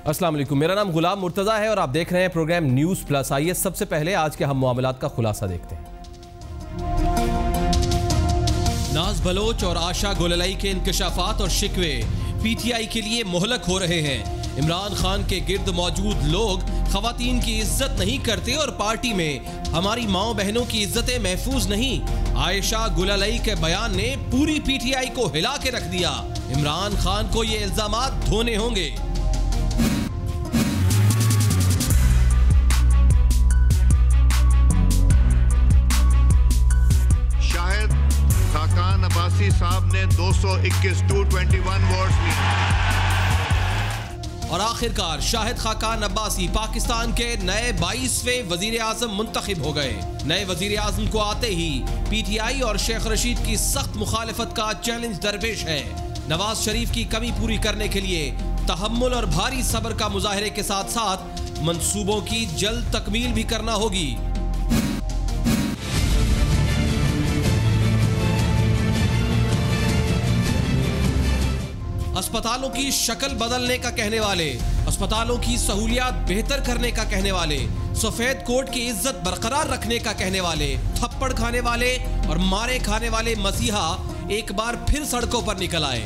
अस्सलाम वालेकुम, मेरा नाम गुलाम मुर्तज़ा है और आप देख रहे हैं प्रोग्राम न्यूज़ प्लस। आइए सबसे पहले आज के हम मामलात का खुलासा देखते हैं। नाज बलोच और आशा गुललई के इंकशाफात और शिकवे पीटीआई के लिए मोहलक हो रहे हैं। इमरान खान के गिर्द मौजूद लोग खवातीन की इज्जत नहीं करते और पार्टी में हमारी माओ बहनों की इज्जतें महफूज नहीं। आयशा गुललई के बयान ने पूरी पीटीआई को हिला के रख दिया। इमरान खान को ये इल्जामात धोने होंगे। अब्बासी साहब ने 221 वोट्स लिए और आखिरकार शाहिद खाकान अब्बासी पाकिस्तान के नए 22वें वजीर आजम मुंतखब हो गए। नए वजीर आजम को आते ही पीटीआई और शेख रशीद की सख्त मुखालिफत का चैलेंज दरपेश है। नवाज शरीफ की कमी पूरी करने के लिए तहम्मुल और भारी सब्र का मुजाहिरे के साथ साथ मंसूबों की जल्द तकमील भी करना होगी। अस्पतालों की शक्ल बदलने का कहने वाले, अस्पतालों की सहूलियात बेहतर करने का कहने वाले, सफेद कोट की इज्जत बरकरार रखने का कहने वाले, थप्पड़ खाने वाले और मारे खाने वाले मसीहा एक बार फिर सड़कों पर निकल आए।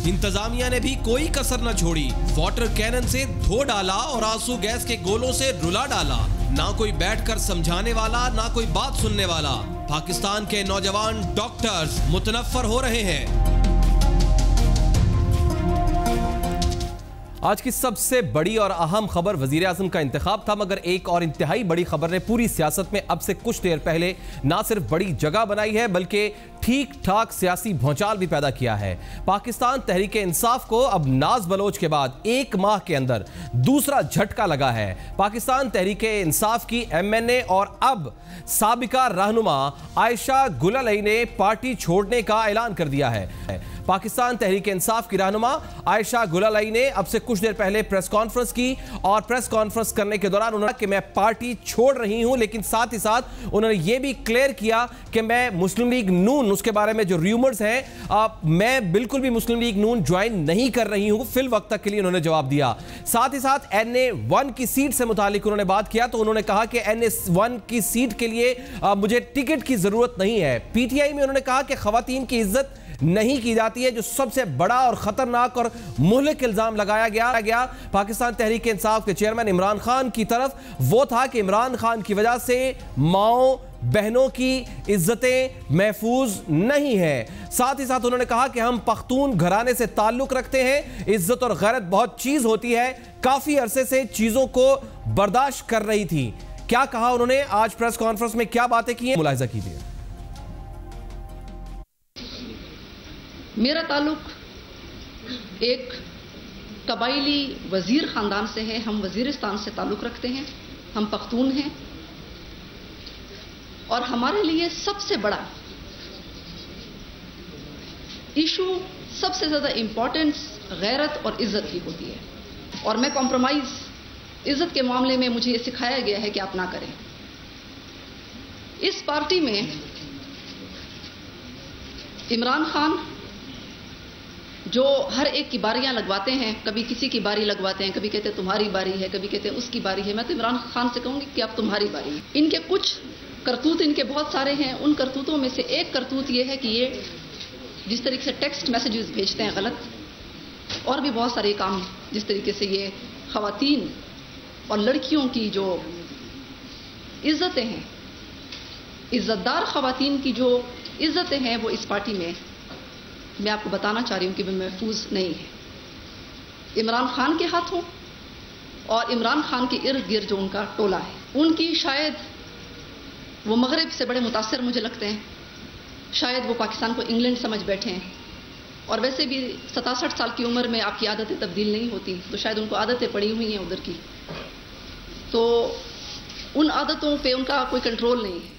इंतजामिया ने भी कोई कसर न छोड़ी। वाटर कैनन से धो डाला और आंसू गैस के गोलों से रुला डाला। ना कोई बैठकर समझाने वाला, ना कोई बात सुनने वाला। पाकिस्तान के नौजवान डॉक्टर्स मुतनफ्फर हो रहे हैं। आज की सबसे बड़ी और अहम खबर वजीर आज़म का इंतखाब था, मगर एक और इंतहाई बड़ी खबर ने पूरी सियासत में अब से कुछ देर पहले ना सिर्फ बड़ी जगह बनाई है बल्कि ठीक ठाक सियासी भौचाल भी पैदा किया है। पाकिस्तान तहरीक इंसाफ को अब नाज बलोच के बाद एक माह के अंदर दूसरा झटका लगा है। पाकिस्तान तहरीक इंसाफ की MNA और अब साबिका रहनुमा आयशा गुललई ने पार्टी छोड़ने का ऐलान कर दिया है। पाकिस्तान तहरीक इंसाफ की रहनुमा आयशा गुललई ने अब से कुछ देर पहले प्रेस कॉन्फ्रेंस की और प्रेस कॉन्फ्रेंस करने के दौरान उन्होंने कहा कि मैं पार्टी छोड़ रही हूं, लेकिन साथ ही साथ उन्होंने यह भी क्लियर किया कि मैं मुस्लिम लीग नून, उसके बारे में जो र्यूमर्स हैं, मैं बिल्कुल भी मुस्लिम लीग नून ज्वाइन नहीं कर रही हूं फिल वक्त तक के लिए उन्होंने जवाब दिया। साथ ही साथ NA1 की सीट से मुतालिक उन्होंने बात किया तो उन्होंने कहा कि NA1 की सीट के लिए मुझे टिकट की जरूरत नहीं है। पीटीआई में उन्होंने कहा कि खवातीन की इज्जत नहीं की जाती है, जो सबसे बड़ा और खतरनाक और मुहलिक इल्जाम लगाया गया पाकिस्तान तहरीक इंसाफ के चेयरमैन इमरान खान की तरफ, वो था कि इमरान खान की वजह से माओ बहनों की इज्जतें महफूज नहीं है। साथ ही साथ उन्होंने कहा कि हम पख्तून घराने से ताल्लुक रखते हैं, इज्जत और गैरत बहुत चीज होती है, काफी अरसे से चीजों को बर्दाश्त कर रही थी। क्या कहा उन्होंने, आज प्रेस कॉन्फ्रेंस में क्या बातें की हैं, मुलाहिजा कीजिए। मेरा ताल्लुक एक कबाइली वजीर ख़ानदान से है। हम वजीरिस्तान से ताल्लुक़ रखते हैं, हम पख्तून हैं और हमारे लिए सबसे बड़ा इशू, सबसे ज़्यादा इम्पोर्टेंस गैरत और इज़्ज़त की होती है। और मैं कॉम्प्रोमाइज़ इज़्ज़त के मामले में मुझे ये सिखाया गया है कि आप ना करें। इस पार्टी में इमरान खान जो हर एक की बारियां लगवाते हैं, कभी किसी की बारी लगवाते हैं, कभी कहते हैं तुम्हारी बारी है, कभी कहते हैं उसकी बारी है। मैं तो इमरान खान से कहूंगी कि अब तुम्हारी बारी है। इनके कुछ करतूत, इनके बहुत सारे हैं, उन करतूतों में से एक करतूत ये है कि ये जिस तरीके से टेक्स्ट मैसेजेस भेजते हैं गलत, और भी बहुत सारे काम जिस तरीके से ये खवातीन और लड़कियों की जो इज्जतें हैं, इज्जतदार खवातीन की जो इज्जतें हैं, वो इस पार्टी में मैं आपको बताना चाह रही हूं कि वे महफूज नहीं है। इमरान खान के हाथों और इमरान खान के इर्द गिर्द जो उनका टोला है, उनकी शायद वो मगरिब से बड़े मुतासर मुझे लगते हैं। शायद वो पाकिस्तान को इंग्लैंड समझ बैठे हैं और वैसे भी 67 साल की उम्र में आपकी आदतें तब्दील नहीं होती, तो शायद उनको आदतें पड़ी हुई हैं उधर की, तो उन आदतों पे उनका कोई कंट्रोल नहीं है।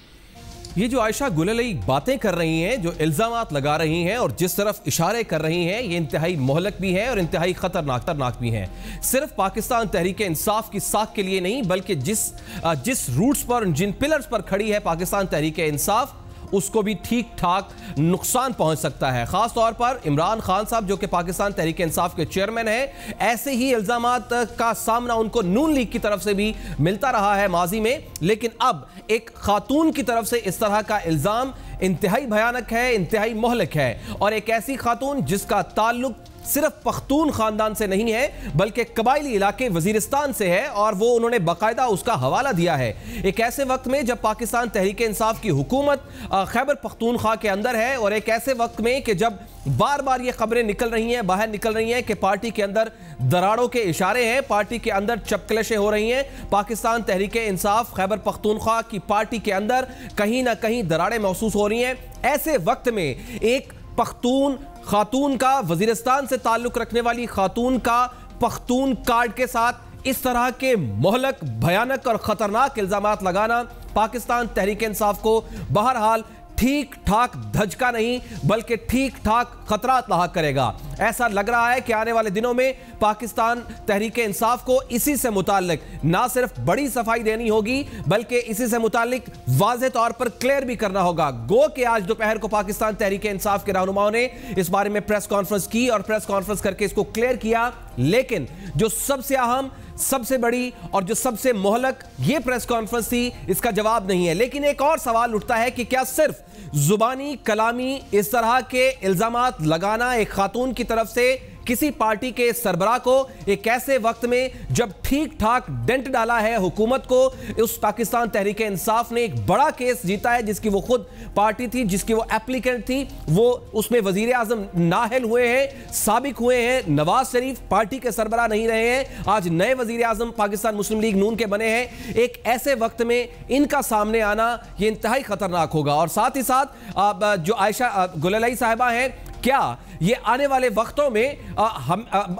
ये जो आयशा गुललई बातें कर रही हैं, जो इल्जामात लगा रही हैं और जिस तरफ इशारे कर रही हैं, ये इंतहाई मोहलक भी है और इंतहाई खतरनाक भी है। सिर्फ पाकिस्तान तहरीक इंसाफ की साख के लिए नहीं, बल्कि जिस रूट्स पर, जिन पिलर्स पर खड़ी है पाकिस्तान तहरीक इंसाफ, उसको भी ठीक ठाक नुकसान पहुंच सकता है। खास तौर पर इमरान खान साहब जो कि पाकिस्तान तहरीक इंसाफ के चेयरमैन हैं, ऐसे ही इल्जामात का सामना उनको नून लीग की तरफ से भी मिलता रहा है माजी में, लेकिन अब एक खातून की तरफ से इस तरह का इल्जाम इंतहाई भयानक है, इंतहाई मोहलिक है। और एक ऐसी खातून जिसका ताल्लुक सिर्फ पख्तून खानदान से नहीं है बल्कि कबायली इलाके वजीरिस्तान से है, और वो उन्होंने बाकायदा उसका हवाला दिया है। एक ऐसे वक्त में जब पाकिस्तान तहरीक इंसाफ की हुकूमत खैबर पख्तूनख्वा के अंदर है, और एक ऐसे वक्त में कि जब बार बार ये खबरें निकल रही हैं, बाहर निकल रही हैं कि पार्टी के अंदर दरारों के इशारे हैं, पार्टी के अंदर चपकलशें हो रही हैं, पाकिस्तान तहरीक इंसाफ खैबर पख्तूनख्वा की पार्टी के अंदर कहीं ना कहीं दरारें महसूस हो रही हैं। ऐसे वक्त में एक पख्तून खातून का, वजीरिस्तान से ताल्लुक रखने वाली खातून का पख्तून कार्ड के साथ इस तरह के मोहलक, भयानक और खतरनाक इल्जामात लगाना पाकिस्तान तहरीक इंसाफ को बहरहाल ठीक ठाक धचका नहीं बल्कि ठीक ठाक खतरात लाहक करेगा। ऐसा लग रहा है कि आने वाले दिनों में पाकिस्तान तहरीक इंसाफ को इसी से मुताल्लिक ना सिर्फ बड़ी सफाई देनी होगी बल्कि इसी से मुताल्लिक वाज़ेह तौर पर क्लियर भी करना होगा। गो कि आज दोपहर को पाकिस्तान तहरीक इंसाफ के रहनुमाओं ने इस बारे में प्रेस कॉन्फ्रेंस की और प्रेस कॉन्फ्रेंस करके इसको क्लियर किया, लेकिन जो सबसे अहम, सबसे बड़ी और जो सबसे मोहलक ये प्रेस कॉन्फ्रेंस थी, इसका जवाब नहीं है। लेकिन एक और सवाल उठता है कि क्या सिर्फ जुबानी कलामी इस तरह के इल्जामात लगाना एक खातून की तरफ से किसी पार्टी के सरबराह को एक ऐसे वक्त में जब ठीक ठाक डेंट डाला है हुकूमत को, उस पाकिस्तान तहरीक इंसाफ ने एक बड़ा केस जीता है जिसकी वो खुद पार्टी थी, जिसकी वो एप्लीकेंट थी, वो उसमें वजीर आजम नाहल हुए हैं, साबिक हुए हैं, नवाज शरीफ पार्टी के सरबराह नहीं रहे हैं, आज नए वजीर आजम पाकिस्तान मुस्लिम लीग नून के बने हैं। एक ऐसे वक्त में इनका सामने आना ये इंतहाई खतरनाक होगा। और साथ ही साथ जो आयशा गुललाई साहिबा हैं, क्या ये आने वाले वक्तों में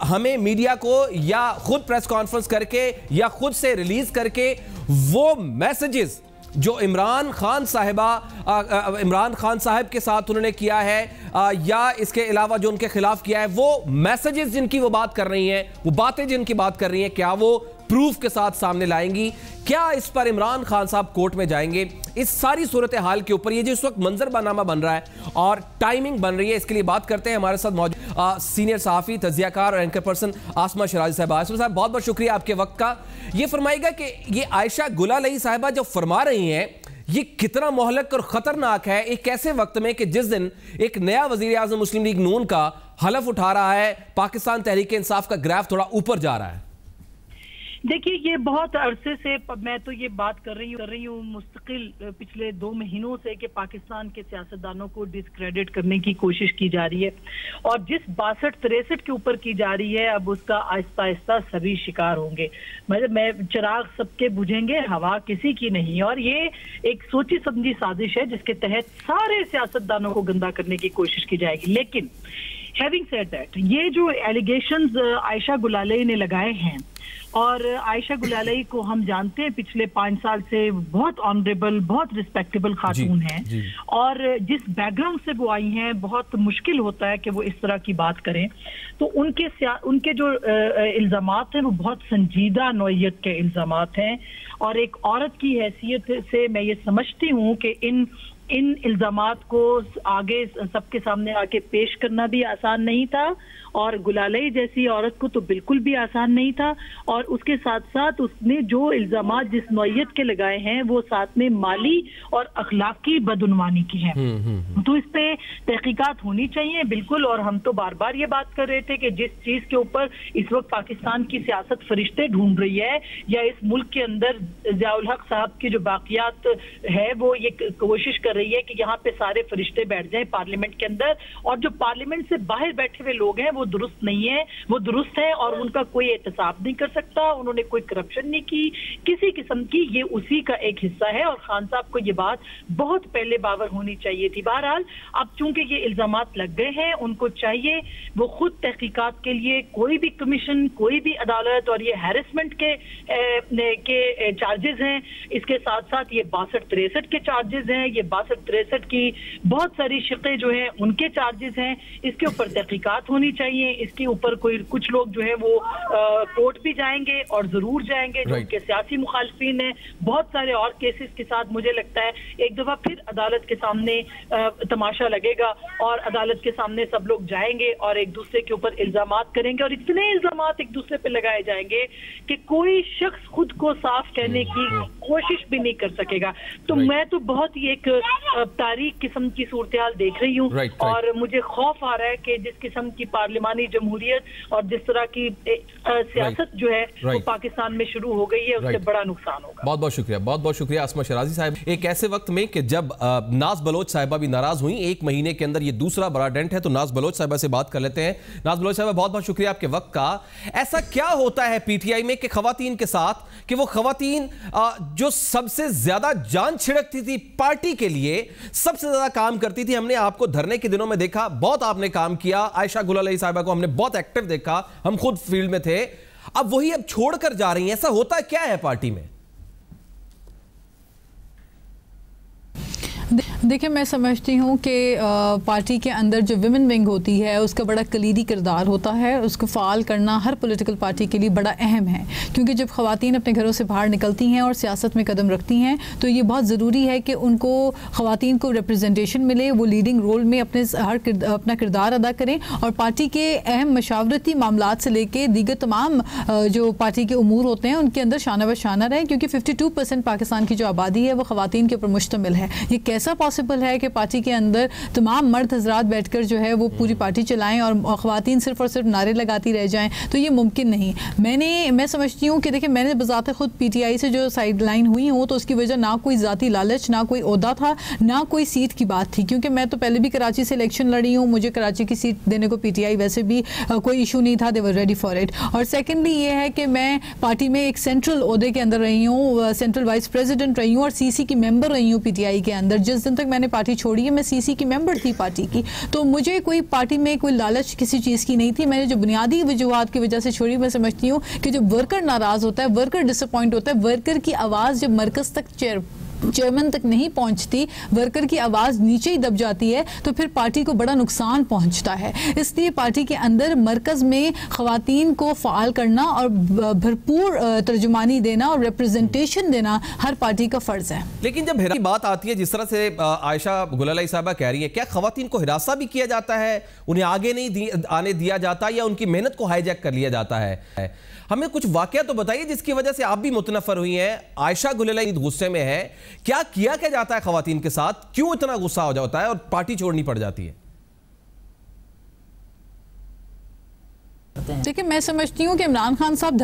हमें मीडिया को या खुद प्रेस कॉन्फ्रेंस करके या खुद से रिलीज करके वो मैसेजेस जो इमरान खान साहब के साथ उन्होंने किया है या इसके अलावा जो उनके खिलाफ किया है, वो मैसेजेस जिनकी वो बात कर रही हैं, वो बातें जिनकी बात कर रही हैं, क्या वो प्रूफ के साथ सामने लाएंगी? क्या इस पर इमरान खान साहब कोर्ट में जाएंगे? इस सारी सूरत हाल के ऊपर ये जो इस वक्त मंजरनामा बन रहा है और टाइमिंग बन रही है, इसके लिए बात करते हैं हमारे साथ मौजूद सीनियर सहाफ़ी, तज्ज़ियाकार और एंकर पर्सन आसमा शराजी साहब। आसमा साहब, बहुत बहुत शुक्रिया आपके वक्त का। ये फरमाइएगा कि ये आयशा गुलालई साहिबा जो फरमा रही हैं, ये कितना मोहलक और खतरनाक है एक ऐसे वक्त में कि जिस दिन एक नया वजीर आज़म मुस्लिम लीग नून का हलफ उठा रहा है, पाकिस्तान तहरीक इंसाफ का ग्राफ थोड़ा ऊपर जा रहा है। देखिए, ये बहुत अरसे से मैं तो ये बात कर रही हूँ मुस्तकिल पिछले 2 महीनों से कि पाकिस्तान के सियासतदानों को डिस्क्रेडिट करने की कोशिश की जा रही है, और जिस 62-63 के ऊपर की जा रही है, अब उसका आहिस्ता आहिस्ता सभी शिकार होंगे। मैं चिराग सबके बुझेंगे, हवा किसी की नहीं। और ये एक सोची समझी साजिश है जिसके तहत सारे सियासतदानों को गंदा करने की कोशिश की जाएगी। लेकिन हैविंग सेड दैट, ये जो एलिगेशंस आयशा गुलालई ने लगाए हैं, और आयशा गुलालई को हम जानते हैं पिछले 5 साल से बहुत ऑनरेबल, बहुत रिस्पेक्टेबल खातून हैं, और जिस बैकग्राउंड से वो आई हैं, बहुत मुश्किल होता है कि वो इस तरह की बात करें। तो उनके जो इल्जामात हैं वो बहुत संजीदा नौइयत के इल्जामात हैं, और एक औरत की हैसियत से मैं ये समझती हूँ कि इन इल्जामात को आगे सबके सामने आके पेश करना भी आसान नहीं था, और गुलालई जैसी औरत को तो बिल्कुल भी आसान नहीं था। और उसके साथ साथ उसने जो इल्जामात जिस नौइयत के लगाए हैं वो साथ में माली और अखलाकी बदउनवानी की हैं। तो इस पे तहकीकात होनी चाहिए बिल्कुल। और हम तो बार बार ये बात कर रहे थे कि जिस चीज के ऊपर इस वक्त पाकिस्तान की सियासत फरिश्ते ढूंढ रही है, या इस मुल्क के अंदर ज़ियाउल हक साहब की जो बाकियात है वो ये कोशिश कर रही है कि यहाँ पे सारे फरिश्ते बैठ जाएं पार्लियामेंट के अंदर, और जो पार्लियामेंट से बाहर बैठे हुए लोग हैं वो दुरुस्त नहीं है, वो दुरुस्त है और उनका कोई एहतसाब नहीं कर सकता, उन्होंने कोई करप्शन नहीं की किसी किस्म की, ये उसी का एक हिस्सा है। और खान साहब को ये बात बहुत पहले बावर होनी चाहिए थी। बहरहाल अब चूंकि ये इल्जामात लग गए हैं, उनको चाहिए वो खुद तहकीकात के लिए कोई भी कमीशन, कोई भी अदालत, और ये हैरेसमेंट के चार्जेस हैं, इसके साथ साथ ये 62-63 के चार्जेस हैं, ये 62-63 की बहुत सारी शिक़ें जो है उनके चार्जेस हैं, इसके ऊपर तहकीकात होनी चाहिए। इसके ऊपर कुछ लोग जो है वो कोर्ट भी जाएंगे और जरूर जाएंगे जो उनके सियासी मुखालफिन हैं। बहुत सारे और केसेस के साथ मुझे लगता है एक दफा फिर अदालत के सामने तमाशा लगेगा और अदालत के सामने सब लोग जाएंगे और एक दूसरे के ऊपर इल्जामात करेंगे और इतने इल्जामात एक दूसरे पे लगाए जाएंगे कि कोई शख्स खुद को साफ कहने की कोशिश भी नहीं कर सकेगा। तो मैं तो बहुत ही एक तारीख किस्म की सूरत हाल देख रही हूँ और मुझे खौफ आ रहा है कि जिस किस्म की पार्लिमानी जमहूरियत और जिस तरह की सियासत जो है वो पाकिस्तान में शुरू हो गई है उससे बड़ा नुकसान होगा। बहुत बहुत शुक्रिया आसमा शराजी साहब। एक ऐसे वक्त में कि जब नाज बलोच साहिबा भी नाराज हुई, एक महीने के अंदर ये दूसरा बड़ा डेंट है, तो नाज बलोच साहिबा से बात कर लेते हैं। नाज बलोच साहिबा, बहुत बहुत शुक्रिया आपके वक्त का। ऐसा क्या होता है पीटीआई में कि खवातीन के साथ कि वो खवातीन जो सबसे ज्यादा जान छिड़कती थी पार्टी के लिए, सबसे ज्यादा काम करती थी, हमने आपको धरने के दिनों में देखा, बहुत आपने काम किया, आयशा गुल अली साहिबा को हमने बहुत एक्टिव देखा, हम खुद फील्ड में थे, अब वही अब छोड़कर जा रही हैं, ऐसा होता क्या है पार्टी में? देखिए, मैं समझती हूँ कि पार्टी के अंदर जो विमेन विंग होती है उसका बड़ा कलीदी किरदार होता है। उसको फ़ाल करना हर पॉलिटिकल पार्टी के लिए बड़ा अहम है, क्योंकि जब ख़वातीन अपने घरों से बाहर निकलती हैं और सियासत में कदम रखती हैं तो ये बहुत ज़रूरी है कि उनको ख़वातीन को रिप्रेजेंटेशन मिले, वो लीडिंग रोल में अपना किरदार अदा करें और पार्टी के अहम मशावरती मामलात से लेके दीगर तमाम जो पार्टी के उमूर होते हैं उनके अंदर शाना ब शाना रहें, क्योंकि 52% पाकिस्तान की जो आबादी है वो ख़वातीन के ऊपर मुश्तमिल है। ये कैसा पॉसिबल है कि पार्टी के अंदर तमाम मर्द हजरात बैठकर जो है वो पूरी पार्टी चलाएं और ख़वातीन सिर्फ और सिर्फ नारे लगाती रह जाएं? तो ये मुमकिन नहीं। मैं समझती हूँ कि देखिए, मैंने बज़ाते खुद पीटीआई से जो साइड लाइन हुई हूँ तो उसकी वजह ना कोई ज़ाती लालच, ना कोई ओहदा था, ना कोई सीट की बात थी, क्योंकि मैं तो पहले भी कराची से इलेक्शन लड़ी हूँ, मुझे कराची की सीट देने को पीटीआई वैसे भी कोई इशू नहीं था, दे वर रेडी फॉर इट। और सेकेंडली ये है कि मैं पार्टी में एक सेंट्रल ओहदे के अंदर रही हूँ, सेंट्रल वाइस प्रेसिडेंट रही हूँ और सीसी की मेंबर रही हूँ पीटीआई के अंदर। जिस दिन तक मैंने पार्टी छोड़ी है मैं सीसी की मेंबर थी पार्टी की, तो मुझे कोई पार्टी में कोई लालच किसी चीज़ की नहीं थी। मैंने जो बुनियादी वजूहात की वजह से छोड़ी, मैं समझती हूँ कि जब वर्कर नाराज़ होता है, वर्कर डिसअपॉइंट होता है, वर्कर की आवाज़ जब मरकज़ तक चेयरमैन तक नहीं पहुंचती, वर्कर की आवाज़ नीचे ही दब जाती है, तो फिर पार्टी को बड़ा नुकसान पहुंचता है। इसलिए पार्टी के अंदर मरकज़ में ख़वातीन को फ़ाल करना और भरपूर तर्जुमानी देना और रिप्रेजेंटेशन देना हर पार्टी का फ़र्ज़ है। लेकिन जब हिरासत की बात आती है, जिस तरह से आयशा गुल अली साहिबा कह रही है, क्या ख़वातीन को हिरासा भी किया जाता है, उन्हें आगे नहीं आने दिया जाता या उनकी मेहनत को हाईजैक कर लिया जाता है? हमें कुछ वाकया तो बताइए जिसकी वजह से आप भी मुतनफ़र हुई हैं। आयशा गुल अली गुस्से में है, क्या किया जाता है खवातीन के साथ, क्यों इतना गुस्सा हो जाता है और पार्टी छोड़नी पड़ जाती है? देखिए, मैं समझती हूँ कि इमरान खान साहब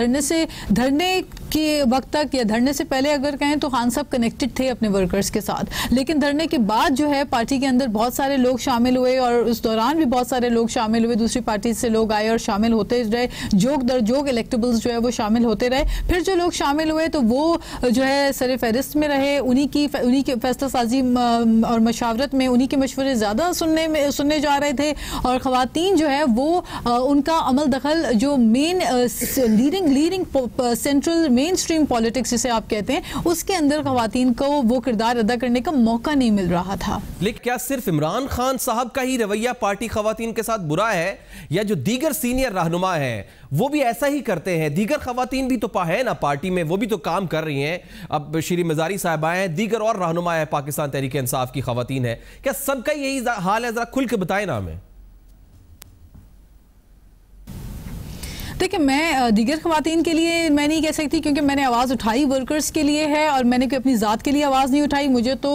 धरने के वक्त तक या धरने से पहले अगर कहें तो खान साहब कनेक्टेड थे अपने वर्कर्स के साथ, लेकिन धरने के बाद जो है पार्टी के अंदर बहुत सारे लोग शामिल हुए और उस दौरान भी बहुत सारे लोग शामिल हुए, दूसरी पार्टी से लोग आए और शामिल होते रहे, जोक दर जोक इलेक्टेबल्स जो है वो शामिल होते रहे। फिर जो लोग शामिल हुए तो वो जो है सर फहरिस्त में रहे, उन्हीं की फैसला साजी और मशावरत में उन्हीं के मशवरे ज़्यादा सुनने जा रहे थे और ख़वातीन जो है वो उनका अमल दखल जो main leading central main stream politics जिसे आप कहते हैं, उसके अंदर ख़वातीन को वो किरदार अदा करने का मौका नहीं मिल रहा था। लेकिन क्या सिर्फ इमरान खान साहब का ही रवैया पार्टी ख़वातीन के साथ बुरा है या जो दीगर सीनियर रहनुमा हैं वो भी ऐसा ही करते हैं? दीगर ख़वातीन भी तो है ना पार्टी में, वो भी तो काम कर रही हैं। अब श्री मज़ारी साहबा हैं, दीगर और रहनुमा है पाकिस्तान तहरीक इंसाफ की ख़वातीन है, क्या सबका यही हाल है? ज़रा खुल के बताएं ना हमें। देखिए, मैं दीगर ख़वातीन के लिए मैं नहीं कह सकती, क्योंकि मैंने आवाज़ उठाई वर्कर्स के लिए है और मैंने कोई अपनी ज़ात के लिए आवाज़ नहीं उठाई। मुझे तो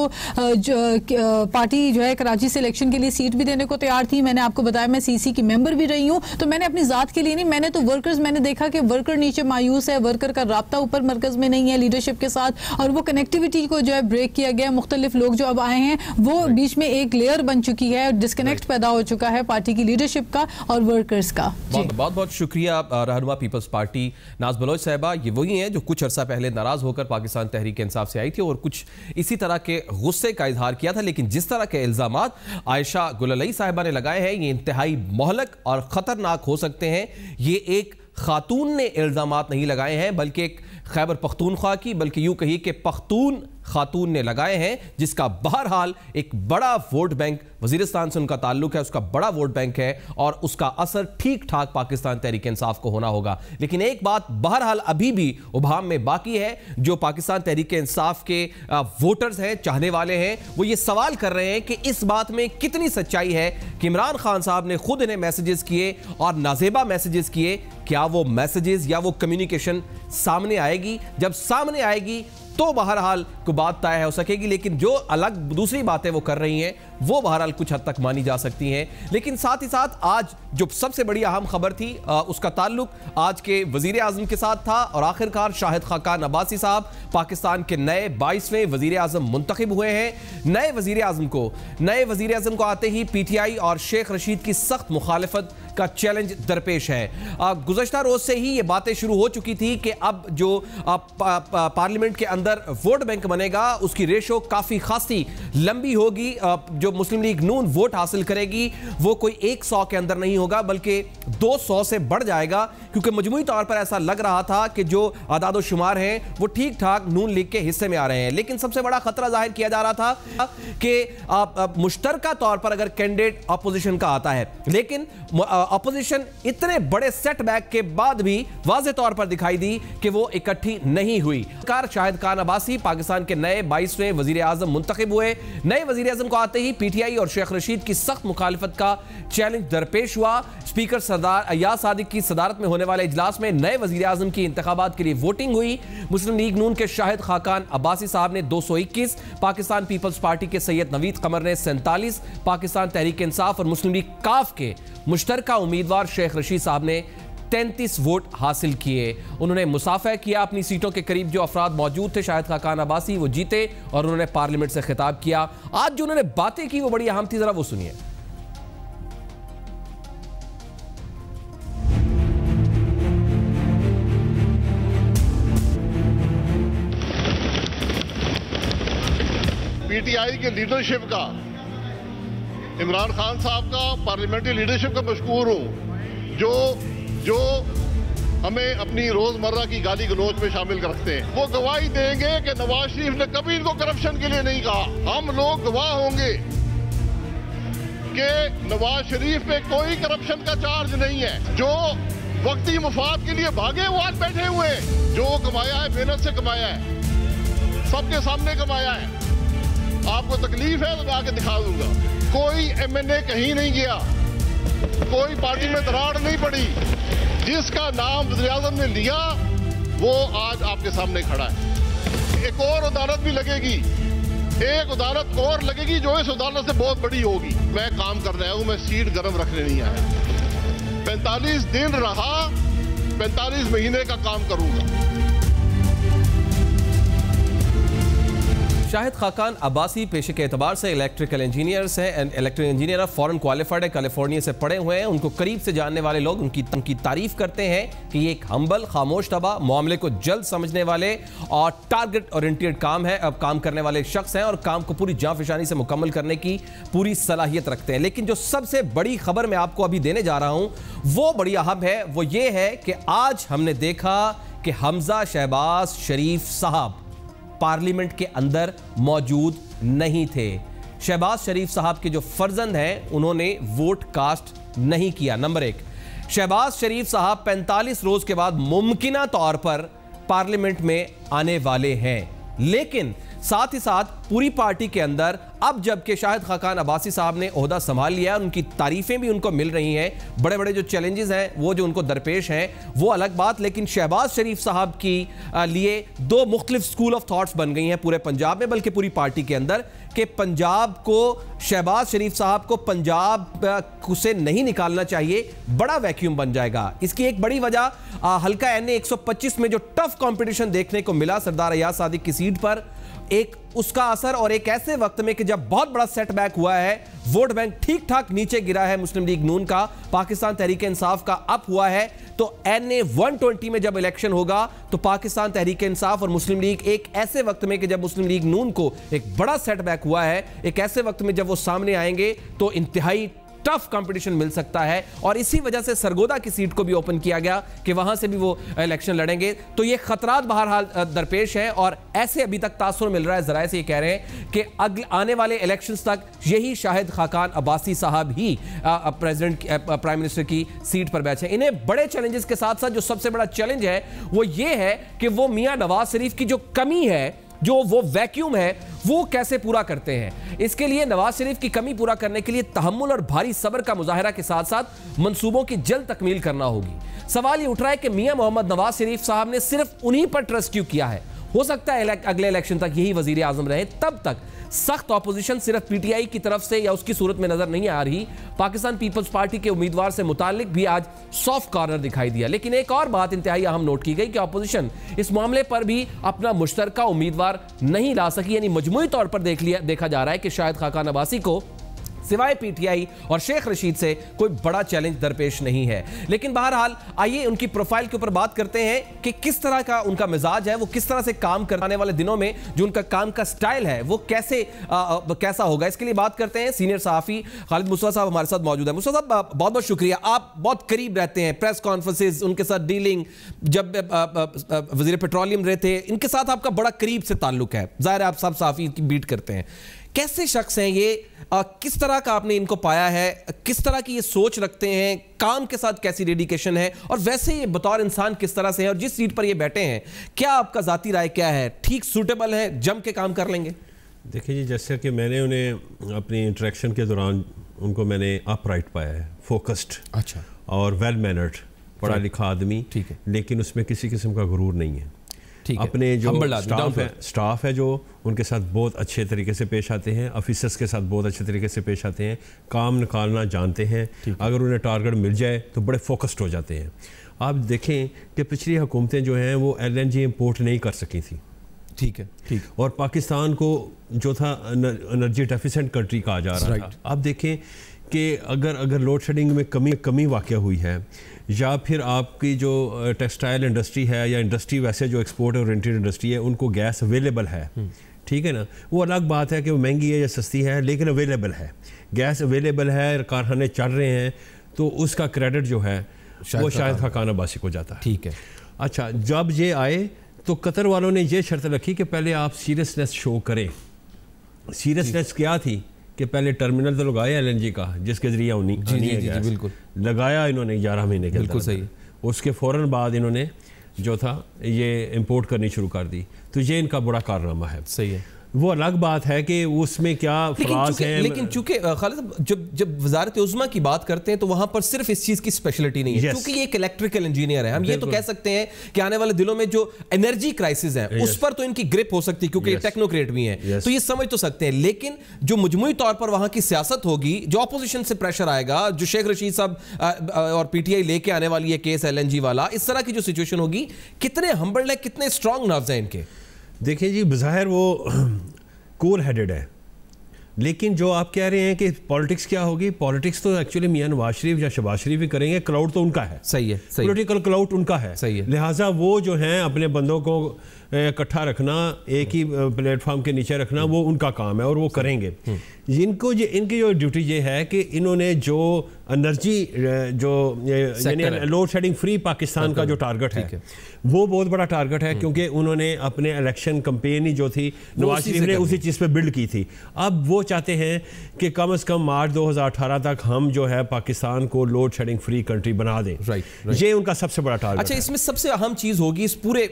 पार्टी जो है कराची से इलेक्शन के लिए सीट भी देने को तैयार थी। मैंने आपको बताया मैं सीसी की मेंबर भी रही हूँ, तो मैंने अपनी ज़ात के लिए नहीं, मैंने तो वर्कर्स, मैंने देखा कि वर्कर नीचे मायूस है, वर्कर का राब्ता ऊपर मरकज़ में नहीं है लीडरशिप के साथ, और वो कनेक्टिविटी को जो है ब्रेक किया गया। मुख्तलिफ लोग जो अब आए हैं वो बीच में एक लेयर बन चुकी है, डिस्कनेक्ट पैदा हो चुका है पार्टी की लीडरशिप का और वर्कर्स का। बहुत बहुत शुक्रिया रहनुमा पीपल्स पार्टी नाज बलोच साहिबा। ये वही हैं जो कुछ अरसा पहले नाराज होकर पाकिस्तान तहरीक इंसाफ से आई थी और कुछ इसी तरह के गुस्से का इजहार किया था, लेकिन जिस तरह के इल्जामात आयशा गुल अली साहिबा ने लगाए हैं ये इंतहाई मोहलक और खतरनाक हो सकते हैं। ये एक खातून ने इल्जामात नहीं लगाए हैं बल्कि एक खैबर पख्तूनख्वा की, बल्कि यूं कहिए कि पख्तून खातून ने लगाए हैं, जिसका बहरहाल एक बड़ा वोट बैंक, वजीरिस्तान से उनका ताल्लुक है, उसका बड़ा वोट बैंक है और उसका असर ठीक ठाक पाकिस्तान तहरीक इंसाफ को होना होगा। लेकिन एक बात बहरहाल अभी भी उभाम में बाकी है, जो पाकिस्तान तहरीक इंसाफ के वोटर्स हैं, चाहने वाले हैं, वो ये सवाल कर रहे हैं कि इस बात में कितनी सच्चाई है कि इमरान खान साहब ने खुद इन्हें मैसेजेस किए और नाजेबा मैसेजेस किए। क्या वो मैसेजेस या वो कम्युनिकेशन सामने आएगी? जब सामने आएगी तो बहरहाल को बात तय हो सकेगी, लेकिन जो अलग दूसरी बातें वो कर रही हैं वो बहरहाल कुछ हद तक मानी जा सकती हैं। लेकिन साथ ही साथ आज जो सबसे बड़ी अहम खबर थी उसका ताल्लुक आज के वजीर आजम के साथ था और आखिरकार शाहिद खाकान अब्बासी साहब पाकिस्तान के नए 22वें वजीर आजम मुंतखब हुए हैं। नए वजीर आजम को आते ही पीटीआई और शेख रशीद की सख्त मुखालिफत का चैलेंज दरपेश है। गुज़श्ता रोज से ही ये बातें शुरू हो चुकी थी कि अब जो पार्लियामेंट के अंदर वोट बैंक बनेगा उसकी रेशो काफी खासी लंबी होगी। जो मुस्लिम लीग नून वोट हासिल करेगी वो कोई 100 के अंदर नहीं होगा बल्कि 200 से बढ़ जाएगा, क्योंकि मजमूई तौर पर ऐसा लग रहा था कि जो आदाद और शुमार हैं वो ठीक ठाक नून लीग के हिस्से में आ रहे हैं। लेकिन सबसे बड़ा खतरा जाहिर किया जा रहा था कि मुश्तरका तौर पर अगर कैंडिडेट अपोजिशन का आता है, लेकिन अपोजिशन इतने बड़े सेटबैक के बाद भी वाज़ेह तौर पर दिखाई दी कि वो इकट्ठी नहीं हुई। शाहिद खान अब्बासी पाकिस्तान के नए 22वें वजीर आजम मुंतखब हुए। नए वजीर आजम को आते ही पीटीआई और शेख रशीद की सख्त मुखालिफत का चैलेंज दरपेश हुआ। स्पीकर सरदार अयाज सादिक की सदारत में होने वाले इजलास में नए वजीर आजम की इंतखाबात के लिए वोटिंग हुई। मुस्लिम लीग नून के शाहिद खाकान अब्बासी साहब ने 221, पाकिस्तान पीपल्स पार्टी के सैयद नवीद कमर ने 47, पाकिस्तान तहरीक इंसाफ और मुस्लिम लीग काफ के मुश्तरका उम्मीदवार शेख रशीद साहब ने 33 वोट हासिल किए। उन्होंने मुसाफा किया अपनी सीटों के करीब जो अफराद मौजूद थे। शाहिद खाकान अब्बासी वो जीते और उन्होंने पार्लियामेंट से खिताब किया। आज जो उन्होंने बातें की वो बड़ी अहम थी, जरा वो सुनिए। पीटीआई के लीडरशिप का, इमरान खान साहब का, पार्लियामेंट्री लीडरशिप का मशकूर हूं जो हमें अपनी रोजमर्रा की गाली गलौज में शामिल रखते हैं। वो गवाही देंगे कि नवाज शरीफ ने कभी इनको करप्शन के लिए नहीं कहा। हम लोग गवाह होंगे कि नवाज शरीफ पे कोई करप्शन का चार्ज नहीं है। जो वक्ती मुफाद के लिए भागे वो आज बैठे हुए हैं। जो कमाया है मेहनत से कमाया है, सबके सामने कमाया है। आपको तकलीफ है तो मैं आके दिखा दूंगा। कोई एमएनए कहीं नहीं गया, कोई पार्टी में दरार नहीं पड़ी। जिसका नाम वज़ीर-ए-आज़म ने लिया वो आज आपके सामने खड़ा है। एक और अदालत भी लगेगी, एक अदालत और लगेगी जो इस अदालत से बहुत बड़ी होगी। मैं काम कर रहा हूं, मैं सीट गर्म रखने नहीं आया। 45 दिन रहा, 45 महीने का काम करूंगा। शाहिद खाकान अब्बासी पेशे के एतबार से इलेक्ट्रिकल इंजीनियर्स हैं, इलेक्ट्रिकल इंजीनियर फॉरेन क्वालिफाइड है, कैलिफोर्निया से पढ़े हुए हैं। उनको करीब से जानने वाले लोग उनकी तारीफ करते हैं कि ये एक हम्बल, खामोश तबा, मामले को जल्द समझने वाले और टारगेट ओरिएंटेड काम करने वाले शख्स हैं और काम को पूरी जांफिशानी से मुकम्मल करने की पूरी सलाहियत रखते हैं। लेकिन जो सबसे बड़ी खबर मैं आपको अभी देने जा रहा हूं वो बड़ी अहम है। वो ये है कि आज हमने देखा कि हमजा शहबाज शरीफ साहब पार्लियामेंट के अंदर मौजूद नहीं थे। शहबाज शरीफ साहब के जो फर्जंद हैं उन्होंने वोट कास्ट नहीं किया। नंबर 1, शहबाज शरीफ साहब 45 रोज के बाद मुमकिना तौर पर पार्लियामेंट में आने वाले हैं, लेकिन साथ ही साथ पूरी पार्टी के अंदर अब जबकि शाहिद खाकान अब्बासी साहब ने ओहदा संभाल लिया, उनकी तारीफें भी उनको मिल रही हैं, बड़े बड़े जो चैलेंजेस हैं वो जो उनको दरपेश हैं वो अलग बात, लेकिन शहबाज शरीफ साहब की लिए दो मुख्तलिफ स्कूल ऑफ थॉट्स बन गई हैं पूरे पंजाब में, बल्कि पूरी पार्टी के अंदर, कि पंजाब को, शहबाज शरीफ साहब को पंजाब से नहीं निकालना चाहिए, बड़ा वैक्यूम बन जाएगा। इसकी एक बड़ी वजह हल्का NA 125 में जो टफ कंपटीशन देखने को मिला सरदार अयाज सादिक की सीट पर, एक उसका असर, और एक ऐसे वक्त में कि जब बहुत बड़ा सेटबैक हुआ है, वोट बैंक ठीक ठाक नीचे गिरा है मुस्लिम लीग नून का, पाकिस्तान तहरीक इंसाफ का अप हुआ है, तो NA 120 में जब इलेक्शन होगा तो पाकिस्तान तहरीक इंसाफ और मुस्लिम लीग एक ऐसे वक्त में कि जब मुस्लिम लीग नून को एक बड़ा सेटबैक हुआ है, एक ऐसे वक्त में जब वो सामने आएंगे तो इंतहाई टफ कंपटीशन मिल सकता है और इसी वजह से सरगोदा की सीट को भी ओपन किया गया कि वहां से भी वो इलेक्शन लड़ेंगे। तो ये खतरात बहरहाल दरपेश है और ऐसे अभी तक तासुर मिल रहा है, जराए से ये कह रहे हैं कि आने वाले इलेक्शंस तक यही शाहिद खाकान अब्बासी साहब ही प्राइम मिनिस्टर की सीट पर बैठे। इन्हें बड़े चैलेंजेस के साथ साथ जो सबसे बड़ा चैलेंज है वो ये है कि वो मियां नवाज शरीफ की जो कमी है, जो वो वैक्यूम है, वो कैसे पूरा करते हैं। इसके लिए नवाज शरीफ की कमी पूरा करने के लिए तहम्मुल और भारी सब्र का मुजाहरा के साथ साथ मंसूबों की जल्द तकमील करना होगी। सवाल ये उठ रहा है कि मियां मोहम्मद नवाज शरीफ साहब ने सिर्फ उन्हीं पर ट्रस्ट क्यों किया है। हो सकता है अगले इलेक्शन तक यही वजीर आजम रहे, तब तक सख्त ऑपोजिशन सिर्फ पीटीआई की तरफ से या उसकी सूरत में नजर नहीं आ रही। पाकिस्तान पीपल्स पार्टी के उम्मीदवार से मुतालिक भी आज सॉफ्ट कॉर्नर दिखाई दिया। लेकिन एक और बात इंतहाई अहम नोट की गई कि ऑपोजिशन इस मामले पर भी अपना मुश्तरका उम्मीदवार नहीं ला सकी, यानी मजमूई तौर पर देखा जा रहा है कि शायद खाकान अब्बासी को सिवाय पीटीआई और शेख रशीद से कोई बड़ा चैलेंज दरपेश नहीं है। लेकिन बहरहाल आइए उनकी प्रोफाइल के ऊपर बात करते हैं कि किस तरह का उनका मिजाज है, वो किस तरह से काम करने वाले दिनों में जो उनका काम का स्टाइल है वो कैसा होगा। इसके लिए बात करते हैं सीनियर सहाफी खालिद मुस्तफा साहब हमारे साथ मौजूद है। मुस्तफा साहब बहुत बहुत शुक्रिया, आप बहुत करीब रहते हैं, प्रेस कॉन्फ्रेंसेज उनके साथ डीलिंग, जब वजीर पेट्रोलियम रहे थे इनके साथ आपका बड़ा करीब से ताल्लुक है, जाहिर है आप सब सहाफी की बीट करते हैं। कैसे शख्स हैं ये, किस तरह का आपने इनको पाया है, किस तरह की ये सोच रखते हैं, काम के साथ कैसी डेडिकेशन है, और वैसे ये बतौर इंसान किस तरह से है, और जिस सीट पर ये बैठे हैं क्या आपका जाती राय क्या है, ठीक सूटेबल है, जम के काम कर लेंगे? देखिए जी, जैसे कि मैंने उन्हें अपनी इंटरेक्शन के दौरान उनको मैंने अपराइट पाया है, फोकस्ड, अच्छा, और वेल मैनर्ड, पढ़ा लिखा आदमी, ठीक है, लेकिन उसमें किसी किस्म का गुरूर नहीं है। अपने जो स्टाफ है जो उनके साथ बहुत अच्छे तरीके से पेश आते हैं, ऑफिसर्स के साथ बहुत अच्छे तरीके से पेश आते हैं, काम निकालना जानते हैं, अगर उन्हें टारगेट मिल जाए तो बड़े फोकस्ड हो जाते हैं। आप देखें कि पिछली हुकूमतें जो हैं वो LNG इंपोर्ट नहीं कर सकी थी, ठीक है, ठीक, और पाकिस्तान को जो था एनर्जी डेफिसिएंट कंट्री कहा जा रहा था। आप देखें कि अगर लोड शेडिंग में कमी वाक़या हुई है, या फिर आपकी जो टेक्सटाइल इंडस्ट्री है या इंडस्ट्री वैसे जो एक्सपोर्ट ओरिएंटेड इंडस्ट्री है उनको गैस अवेलेबल है, ठीक है ना, वो अलग बात है कि वो महंगी है या सस्ती है, लेकिन अवेलेबल है, गैस अवेलेबल है, कारखाने चल रहे हैं, तो उसका क्रेडिट जो है वो शायद खाकान अब्बासी को जाता है। ठीक है, अच्छा, जब ये आए तो कतर वालों ने ये शर्त रखी कि पहले आप सीरियसनेस शो करें। सीरियसनेस क्या थी कि पहले टर्मिनल तो लगाया LNG का, जिसके जरिए बिल्कुल लगाया इन्होंने 11 महीने के, बिल्कुल सही। उसके फ़ौरन बाद इन्होंने जो था ये इंपोर्ट करनी शुरू कर दी, तो ये इनका बड़ा कारनामा है। सही है, वो अलग बात है कि उसमें क्या फ्रास है। लेकिन चूंकि खालिद जब वजारत उज़्मा की बात करते हैं तो वहां पर सिर्फ इस चीज़ की स्पेशलिटी नहीं है, क्योंकि ये एक इलेक्ट्रिकल इंजीनियर है। हम ये तो कह सकते हैं कि आने वाले दिनों में जो एनर्जी क्राइसिस है उस पर तो इनकी ग्रिप हो सकती है, क्योंकि ये टेक्नोक्रेट भी हैं, तो ये समझ तो सकते हैं। लेकिन जो मजमूई तौर पर वहां की सियासत होगी, जो अपोजिशन से प्रेशर आएगा, जो शेख रशीद साहब और PTI लेके आने वाली है केस LNG वाला, इस तरह की जो सिचुएशन होगी, कितने हम्बल्ड है, कितने स्ट्रॉन्ग नर्व्स हैं इनके? देखिए जी, बज़ाहिर वो कूल हेडेड है, लेकिन जो आप कह रहे हैं कि पॉलिटिक्स क्या होगी, पॉलिटिक्स तो एक्चुअली मियां नवाज शरीफ या शहबाज शरीफ ही करेंगे, क्लाउड तो उनका है। सही है, पॉलिटिकल क्लाउड उनका है, सही है, लिहाजा वो जो हैं अपने बंदों को इकट्ठा रखना, एक ही प्लेटफॉर्म के नीचे रखना, वो उनका काम है और वो करेंगे। इनकी जो ड्यूटी ये है कि इन्होंने जो एनर्जी जो लोड शेडिंग फ्री पाकिस्तान का जो टारगेट है वो बहुत बड़ा टारगेट है, क्योंकि उन्होंने अपने इलेक्शन कंपेन ही जो थी नवाज शरीफ ने उसी चीज़ पे बिल्ड की थी। अब वो चाहते हैं कि कम से कम मार्च 2018 तक हम जो है पाकिस्तान को लोड शेडिंग फ्री कंट्री बना दें। ये उनका सबसे बड़ा टारगेट। अच्छा, इसमें सबसे अहम चीज़ होगी इस पूरे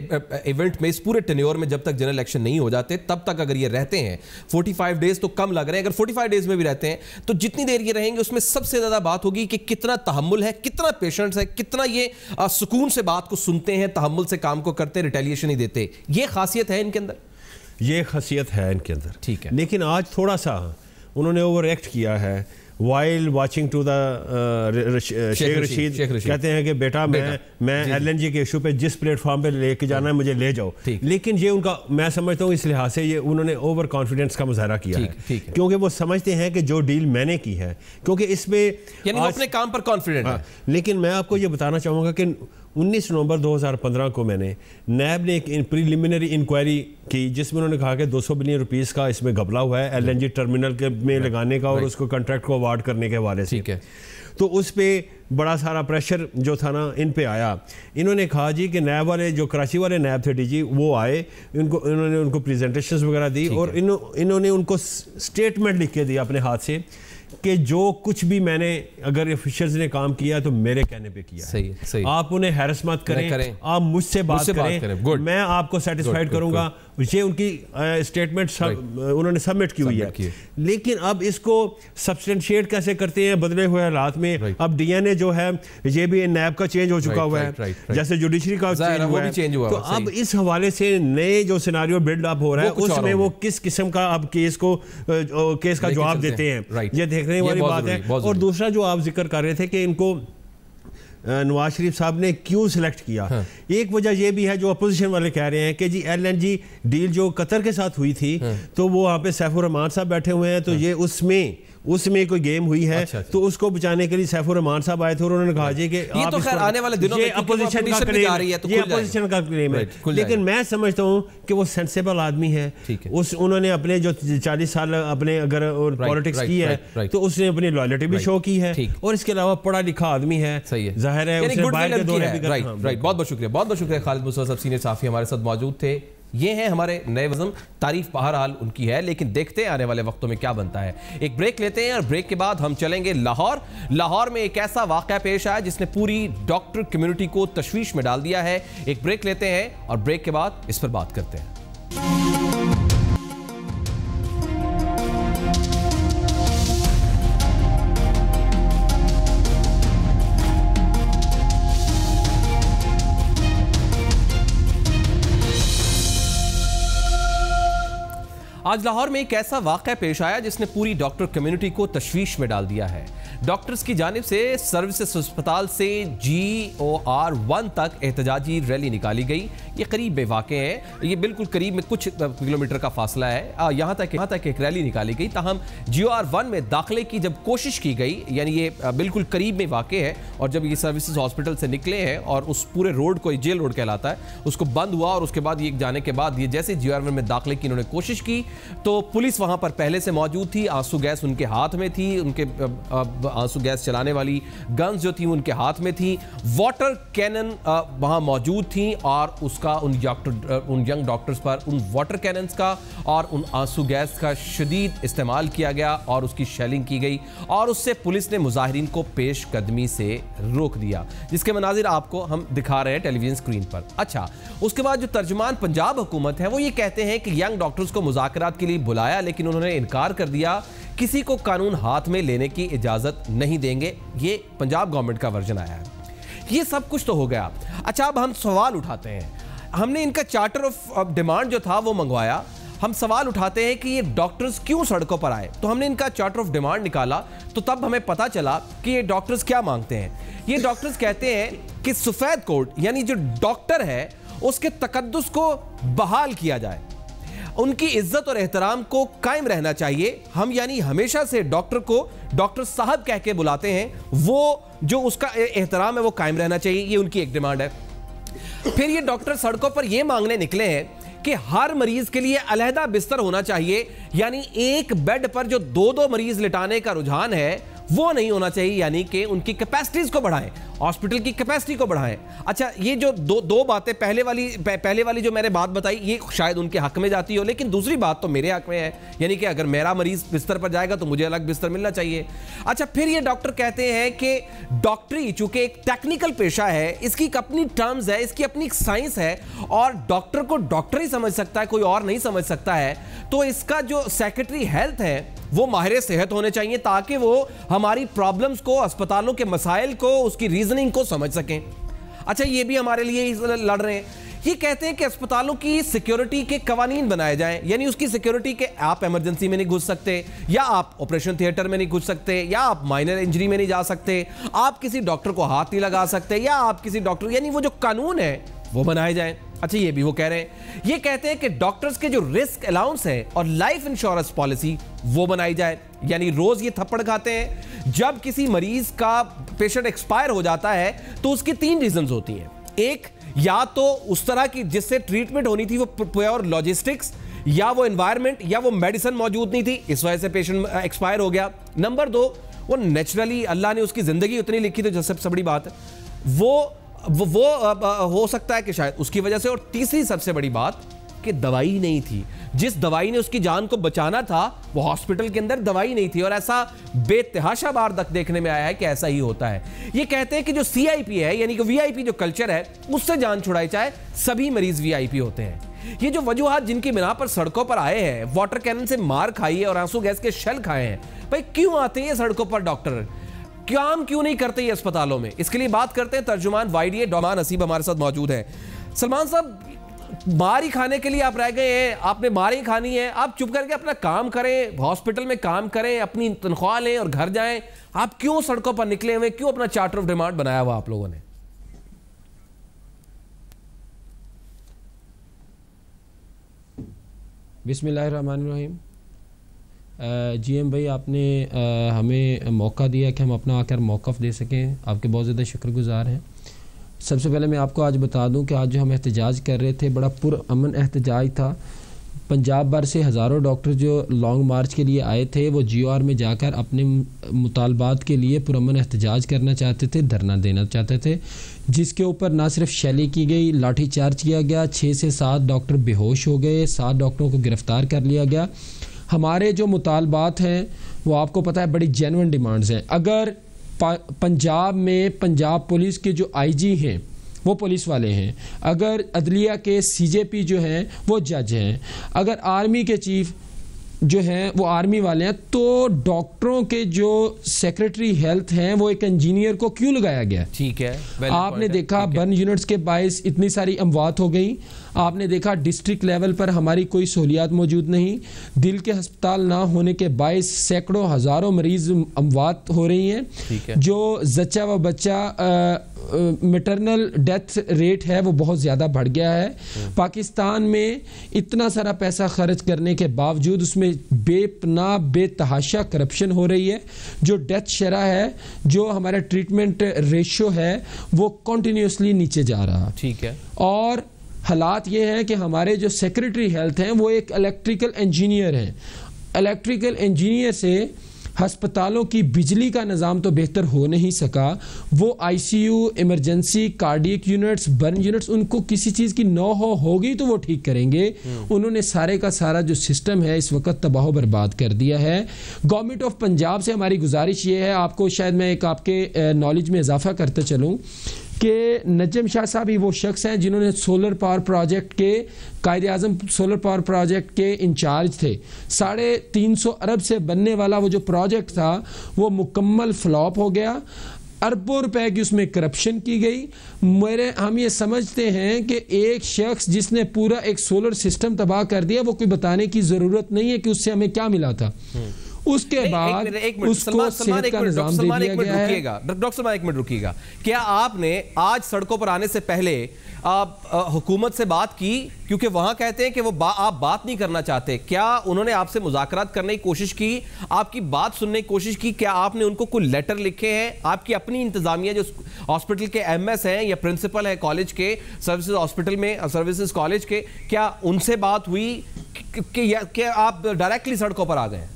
इवेंट में, इस पूरे टेन्योर में, जब तक जनरल इलेक्शन नहीं हो जाते तब तक अगर ये रहते हैं, 45 डेज तो कम लग रहे हैं, अगर 45 डेज में भी रहते हैं तो जितनी देर ये रहेंगे उसमें सबसे ज़्यादा बात होगी कि कितना तहम्मुल है, कितना पेशेंस है, कितना ये सुकून से बात को सुनते हैं, तहम्मुल से काम को करते, रिटेलिएशन नहीं देते। ये खासियत है इनके अंदर, ये खासियत है इनके अंदर, ठीक है। लेकिन आज थोड़ा सा उन्होंने ओवर एक्ट किया है। While watching to the Sheikh Rashid कहते हैं कि बेटा मैं LNG के इशू पे जिस प्लेटफॉर्म पे लेके जाना है मुझे ले जाओ, लेकिन ये उनका, मैं समझता हूँ इस लिहाज से ये उन्होंने ओवर कॉन्फिडेंस का मुजाहरा किया है, क्योंकि वो समझते हैं कि जो डील मैंने की है, क्योंकि इसमें अपने काम पर कॉन्फिडेंट है। लेकिन मैं आपको ये बताना चाहूँगा कि 19 नवंबर 2015 को मैंने नैब ने एक प्रीलिमिनरी इंक्वायरी की जिसमें उन्होंने कहा कि 200 बिलियन रुपीस का इसमें घपला हुआ है LNG टर्मिनल के में लगाने का और उसको कॉन्ट्रैक्ट को अवार्ड करने के हवाले से। ठीक है। तो उस पर बड़ा सारा प्रेशर जो था ना इन पे आया। इन्होंने कहा जी कि नैब वाले जो कराची वाले नैब थे DG वो आए, इन्होंने उनको प्रेजेंटेशंस वगैरह दी और इन्होंने उनको स्टेटमेंट लिख के दिया अपने हाथ से कि जो कुछ भी मैंने अगर ऑफिशियल्स ने काम किया तो मेरे कहने पे किया। सही, सही। आप उन्हें हैरस मत करें, आप मुझसे बात करें। मैं आपको सेटिस्फाइड करूंगा। ये उनकी स्टेटमेंट उन्होंने सबमिट की हुई है। लेकिन अब इसको सब्सटेंशिएट कैसे करते हैं बदले हुए हालात में। अब DNA जो है ये भी नैब का चेंज हो चुका हुआ है, जैसे जुडिशरी का चेंज हुआ है। तो अब इस हवाले से नए जो सिनारियो बिल्ड अप हो रहा है उसमें वो किस किस्म का अब केस का जवाब देते हैं, ये देखने वाली बात है। और दूसरा जो आप जिक्र कर रहे थे कि इनको नवाज शरीफ साहब ने क्यों सिलेक्ट किया, एक वजह यह भी है जो अपोजिशन वाले कह रहे हैं कि जी LNG डील जो कतर के साथ हुई थी तो वो वहाँ पे सैफुर रहमान साहब बैठे हुए हैं, तो ये उसमें कोई गेम हुई है। तो उसको बचाने के लिए सैफुर रहमान साहब आए थे और उन्होंने कहा जी कि ये तो खैर आने वाले दिनों में अपोजिशन का क्लेम है, लेकिन मैं समझता हूँ कि वो सेंसेबल आदमी है। उन्होंने अपने जो 40 साल अपने अगर पॉलिटिक्स की है तो उसने अपनी लॉयल्टी भी शो की है और इसके अलावा पढ़ा लिखा आदमी है, जाहिर है उसने बाहर के दौरे भी। राइट, बहुत बहुत शुक्रिया खालिद मुस्तफा साहब सीनियर सहाफ़ी हमारे साथ मौजूद थे। ये हैं हमारे नए वज़म, तारीफ बहरहाल उनकी है, लेकिन देखते हैं आने वाले वक्तों में क्या बनता है। एक ब्रेक लेते हैं और ब्रेक के बाद हम चलेंगे लाहौर में एक ऐसा वाक़या पेश आया जिसने पूरी डॉक्टर कम्युनिटी को तशवीश में डाल दिया है। एक ब्रेक लेते हैं और ब्रेक के बाद इस पर बात करते हैं। आज लाहौर में एक ऐसा वाक़या पेश आया जिसने पूरी डॉक्टर कम्युनिटी को तशवीश में डाल दिया है। डॉक्टर्स की जानिब से सर्विसेज अस्पताल से GOR 1 तक एहतजाजी रैली निकाली गई। ये करीब बेवाक़े हैं, ये बिल्कुल करीब में कुछ किलोमीटर का फासला है। यहाँ तक एक रैली निकाली गई। ताहम GOR 1 में दाखिले की जब कोशिश की गई, यानी ये बिल्कुल करीब में वाक़े है, और जब ये सर्विसेज हॉस्पिटल से निकले हैं और उस पूरे रोड को जेल रोड कहलाता है उसको बंद हुआ, और उसके बाद ये जाने के बाद ये जैसे GOR 1 में दाखिले की इन्होंने कोशिश की तो पुलिस वहाँ पर पहले से मौजूद थी। आंसू गैस उनके हाथ में थी, उनके आंसू गैस चलाने वाली गन्स जो थी उनके हाथ में थी। वाटर कैनन वहां मौजूद थी और उसका उन यंग डॉक्टर्स पर उन वाटर कैनन्स का और उन आंसू गैस का शदीद इस्तेमाल किया गया और उसकी शेलिंग की गई, और उससे पुलिस ने मुजाहिरीन को पेश कदमी से रोक दिया, जिसके मनाजिर आपको हम दिखा रहे हैं टेलीविजन स्क्रीन पर। अच्छा, उसके बाद जो तर्जुमान पंजाब हुकूमत है वो ये कहते हैं कि यंग डॉक्टर्स को मुज़ाकरात के लिए बुलाया, लेकिन उन्होंने इनकार कर दिया, किसी को कानून हाथ में लेने की इजाजत नहीं देंगे। ये पंजाब गवर्नमेंट का वर्जन आया है। ये सब कुछ तो हो गया। अच्छा, अब हम सवाल उठाते हैं, हमने इनका चार्टर ऑफ डिमांड जो था वो मंगवाया। हम सवाल उठाते हैं कि ये डॉक्टर्स क्यों सड़कों पर आए, तो हमने इनका चार्टर ऑफ डिमांड निकाला तो तब हमें पता चला कि ये डॉक्टर्स क्या मांगते हैं। ये डॉक्टर्स कहते हैं कि सफेद कोट यानी जो डॉक्टर है उसके तकद्दुस को बहाल किया जाए, उनकी इज्जत और एहतराम को कायम रहना चाहिए। हम यानी हमेशा से डॉक्टर को डॉक्टर साहब कह के बुलाते हैं, वो जो उसका एहतराम है वो कायम रहना चाहिए, ये उनकी एक डिमांड है। फिर ये डॉक्टर सड़कों पर ये मांगने निकले हैं कि हर मरीज के लिए अलहदा बिस्तर होना चाहिए, यानी एक बेड पर जो 2-2 मरीज लिटाने का रुझान है वो नहीं होना चाहिए, यानी कि उनकी कैपेसिटीज को बढ़ाएं, हॉस्पिटल की कैपेसिटी को बढ़ाएं। अच्छा, ये जो दो बातें पहले वाली जो मैंने बात बताई ये शायद उनके हक में जाती हो, लेकिन दूसरी बात तो मेरे हक में है, यानी कि अगर मेरा मरीज बिस्तर पर जाएगा तो मुझे अलग बिस्तर मिलना चाहिए। अच्छा, फिर ये डॉक्टर कहते हैं कि डॉक्टरी चूंकि एक टेक्निकल पेशा है, इसकी एक अपनी टर्म्स है, इसकी अपनी एक साइंस है, और डॉक्टर को डॉक्टर ही समझ सकता है, कोई और नहीं समझ सकता है। तो इसका जो सेक्रेटरी हेल्थ है वो माहिर सेहत होने चाहिए ताकि वो हमारी प्रॉब्लम्स को, अस्पतालों के मसाइल को, उसकी रीजनिंग को समझ सकें। अच्छा, ये भी हमारे लिए लड़ रहे हैं। ये कहते हैं कि अस्पतालों की सिक्योरिटी के कवानीन बनाए जाएं, यानी उसकी सिक्योरिटी के आप इमरजेंसी में नहीं घुस सकते, या आप ऑपरेशन थिएटर में नहीं घुस सकते, या आप माइनर इंजरी में नहीं जा सकते, आप किसी डॉक्टर को हाथ नहीं लगा सकते, या आप किसी डॉक्टर, यानी वो जो कानून है वो बनाए जाएं। अच्छा, ये भी वो कह रहे हैं। ये कहते हैं कि डॉक्टर्स के जो रिस्क अलाउंस है और लाइफ इंश्योरेंस पॉलिसी वो बनाई जाए, यानी रोज ये थप्पड़ खाते हैं। जब किसी मरीज का पेशेंट एक्सपायर हो जाता है तो उसकी 3 रीजंस होती हैं। एक या तो उस तरह की जिससे ट्रीटमेंट होनी थी वो प्योर लॉजिस्टिक्स, या वो एनवायरनमेंट, या वो मेडिसिन मौजूद नहीं थी, इस वजह से पेशेंट एक्सपायर हो गया। नंबर 2, वो नेचुरली अल्लाह ने उसकी जिंदगी उतनी लिखी थी, जो सबसे बड़ी बात है, वो हो सकता है कि शायद उसकी वजह से। और तीसरी सबसे बड़ी बात कि दवाई नहीं थी, जिस दवाई ने उसकी जान को बचाना था वो हॉस्पिटल के अंदर दवाई नहीं थी। और ऐसा बेतहाशा बार तक देखने में आया है कि ऐसा ही होता है। ये कहते हैं कि जो CIP है, यानी कि VIP जो कल्चर है, उससे जान छुड़ाई चाहे, सभी मरीज VIP होते हैं। ये जो वजूहात जिनकी बिना पर सड़कों पर आए हैं, वाटर कैनन से मार खाई है और आंसू गैस के शेल खाए हैं, भाई क्यों आते हैं सड़कों पर डॉक्टर, काम क्यों नहीं करते ये अस्पतालों में? इसके लिए बात करते हैं तर्जुमान YDA डॉमान हसीब हमारे साथ मौजूद है। सलमान साहब, मार ही खाने के लिए आप रह गए हैं, आपने मार ही खानी है, आप चुप करके अपना काम करें, हॉस्पिटल में काम करें, अपनी तनख्वाह लें और घर जाएं। आप क्यों सड़कों पर निकले हुए, क्यों अपना चार्टर ऑफ डिमांड बनाया हुआ आप लोगों ने? बिस्मिल्लाहिर्रहमानिर्रहीम। GM भाई, आपने हमें मौका दिया कि हम अपना आकर मौक़िफ़ दे सकें, आपके बहुत ज़्यादा शुक्रगुज़ार हैं। सबसे पहले मैं आपको आज बता दूं कि आज जो हम एहतजाज कर रहे थे, बड़ा पुरअमन एहतजाज था। पंजाब भर से हज़ारों डॉक्टर जो लॉन्ग मार्च के लिए आए थे, वो GOR में जाकर अपने मुतालबात के लिए पुरअमन एहतजाज करना चाहते थे, धरना देना चाहते थे, जिसके ऊपर ना सिर्फ शैली की गई, लाठी चार्ज किया गया, 6 से 7 डॉक्टर बेहोश हो गए, 7 डॉक्टरों को गिरफ़्तार कर लिया गया। हमारे जो मुतालबात हैं वो आपको पता है बड़ी जेन्युइन डिमांड्स हैं। अगर पंजाब में पंजाब पुलिस के जो IG हैं वो पुलिस वाले हैं, अगर अदलिया के CJP जो हैं वो जज हैं, अगर आर्मी के चीफ जो हैं वो आर्मी वाले हैं, तो डॉक्टरों के जो सेक्रेटरी हेल्थ हैं वो एक इंजीनियर को क्यों लगाया गया? ठीक है, आपने देखा बर्न यूनिट्स के बायस इतनी सारी अमवात हो गई। आपने देखा डिस्ट्रिक्ट लेवल पर हमारी कोई सहूलियात मौजूद नहीं, दिल के अस्पताल ना होने के बायस सैकड़ों हज़ारों मरीज अमवात हो रही हैं। जो जच्चा व बच्चा मैटरनल डेथ रेट है वो बहुत ज़्यादा बढ़ गया है। पाकिस्तान में इतना सारा पैसा खर्च करने के बावजूद उसमें बेपनाह बेतहाशा करप्शन हो रही है। जो डेथ शरह है, जो हमारा ट्रीटमेंट रेशो है, वो कॉन्टीन्यूसली नीचे जा रहा। ठीक है। और हालात ये हैं कि हमारे जो सेक्रेटरी हेल्थ हैं वो एक इलेक्ट्रिकल इंजीनियर हैं। इलेक्ट्रिकल इंजीनियर से हस्पतालों की बिजली का निज़ाम तो बेहतर हो नहीं सका। वो ICU, emergency, cardiac units, burn units, उनको किसी चीज़ की नो होगी तो वो ठीक करेंगे। उन्होंने सारे का सारा जो सिस्टम है इस वक्त तबाह बर्बाद कर दिया है। गवर्नमेंट ऑफ पंजाब से हमारी गुजारिश ये है, आपको शायद मैं एक आपके नॉलेज में इजाफा करते चलूँ कि नजम शाह साहब ही वो शख्स हैं जिन्होंने सोलर पावर प्रोजेक्ट के कायदे आज़म सोलर पावर प्रोजेक्ट के इंचार्ज थे। 350 अरब से बनने वाला वो जो प्रोजेक्ट था वो मुकम्मल फ्लॉप हो गया। अरबों रुपए की उसमें करप्शन की गई। हम ये समझते हैं कि एक शख्स जिसने पूरा एक सोलर सिस्टम तबाह कर दिया, वो कोई बताने की ज़रूरत नहीं है कि उससे हमें क्या मिला था। उसके बाद उसको सेहत का निजाम दे दिया गया है। डॉक्टर सलमान, एक मिनट रुकिएगा। क्या आपने आज सड़कों पर आने से पहले हुकूमत से बात की? क्योंकि वहां कहते हैं कि वो आप बात नहीं करना चाहते। क्या उन्होंने आपसे मुज़ाकरात करने की कोशिश की, आपकी बात सुनने की कोशिश की? क्या आपने उनको कोई लेटर लिखे हैं? आपकी अपनी इंतजामिया जो हॉस्पिटल के MS हैं या प्रिंसिपल है कॉलेज के, सर्विसेज हॉस्पिटल में, सर्विसेज कॉलेज के, क्या उनसे बात हुई कि आप डायरेक्टली सड़कों पर आ गए?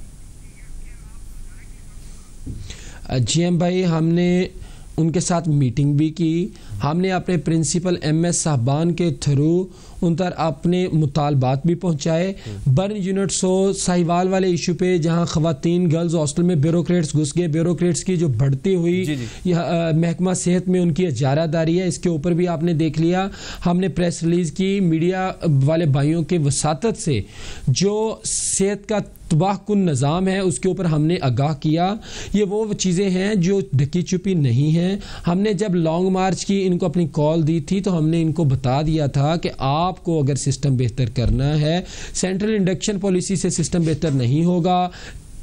GM भाई, हमने उनके साथ मीटिंग भी की। हमने अपने प्रिंसिपल MS साहबान के थ्रू उन तक अपने मुतालबात भी पहुँचाए। बर्न यूनिट्स हो, साहिवाल वाले इशू पे जहाँ ख़वातीन गर्ल्स हॉस्टल में ब्यूरोक्रेट्स घुस गए, ब्यूरोक्रेट्स की जो बढ़ती हुई महकमा सेहत में उनकी इजारादारी है, इसके ऊपर भी आपने देख लिया। हमने प्रेस रिलीज़ की, मीडिया वाले भाइयों के वसातत से जो सेहत का तबाहकुन निज़ाम है उसके ऊपर हमने आगाह किया। ये वो चीज़ें हैं जो ढकी छुपी नहीं हैं। हमने जब लॉन्ग मार्च की इनको अपनी कॉल दी थी तो हमने इनको बता दिया था कि आपको अगर सिस्टम बेहतर करना है, सेंट्रल इंडक्शन पॉलिसी से सिस्टम बेहतर नहीं होगा,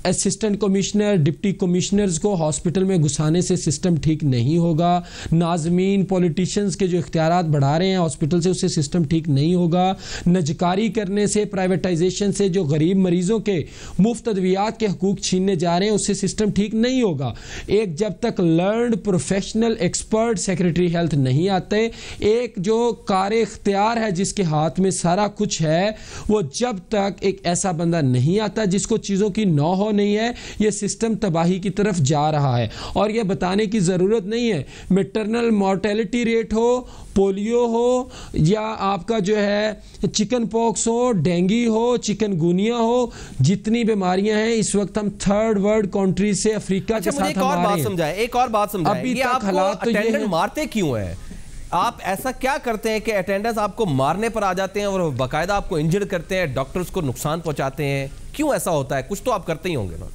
असिस्टेंट कमिश्नर, डिप्टी कमिश्नर्स को हॉस्पिटल में घुसाने से सिस्टम ठीक नहीं होगा। नाज़मीन, पॉलिटिशियंस के जो इख्तियारात बढ़ा रहे हैं हॉस्पिटल से, उससे सिस्टम ठीक नहीं होगा। नजकारी करने से, प्राइवेटाइजेशन से जो गरीब मरीजों के मुफ्त अद्वियात के हकूक छीनने जा रहे हैं, उससे सिस्टम ठीक नहीं होगा। एक जब तक learned professional expert secretary health नहीं आते, एक जो कार इख्तियार है जिसके हाथ में सारा कुछ है, वो जब तक एक ऐसा बंदा नहीं आता जिसको चीज़ों की नौ हो नहीं है, ये सिस्टम तबाही की तरफ जा रहा है। और ये बताने की ज़रूरत नहीं है, मैटरनल मॉर्टेलिटी रेट हो, पोलियो हो, या आपका जो है चिकन पॉक्स हो, डेंगू हो, चिकनगुनिया हो, जितनी बीमारियां हैं इस वक्त हम थर्ड वर्ल्ड कंट्री से अफ्रीका के साथ एक और बात समझाएं, एक और बात समझाएं, अभी ये तक हालात तो ये हैं, मारते क्यों है? आप ऐसा क्या करते हैं कि अटेंडेंस आपको मारने पर आ जाते हैं और बाकायदा आपको इंजर्ड करते हैं, डॉक्टर्स को नुकसान पहुंचाते हैं? क्यों ऐसा होता है? कुछ तो आप करते ही होंगे ना।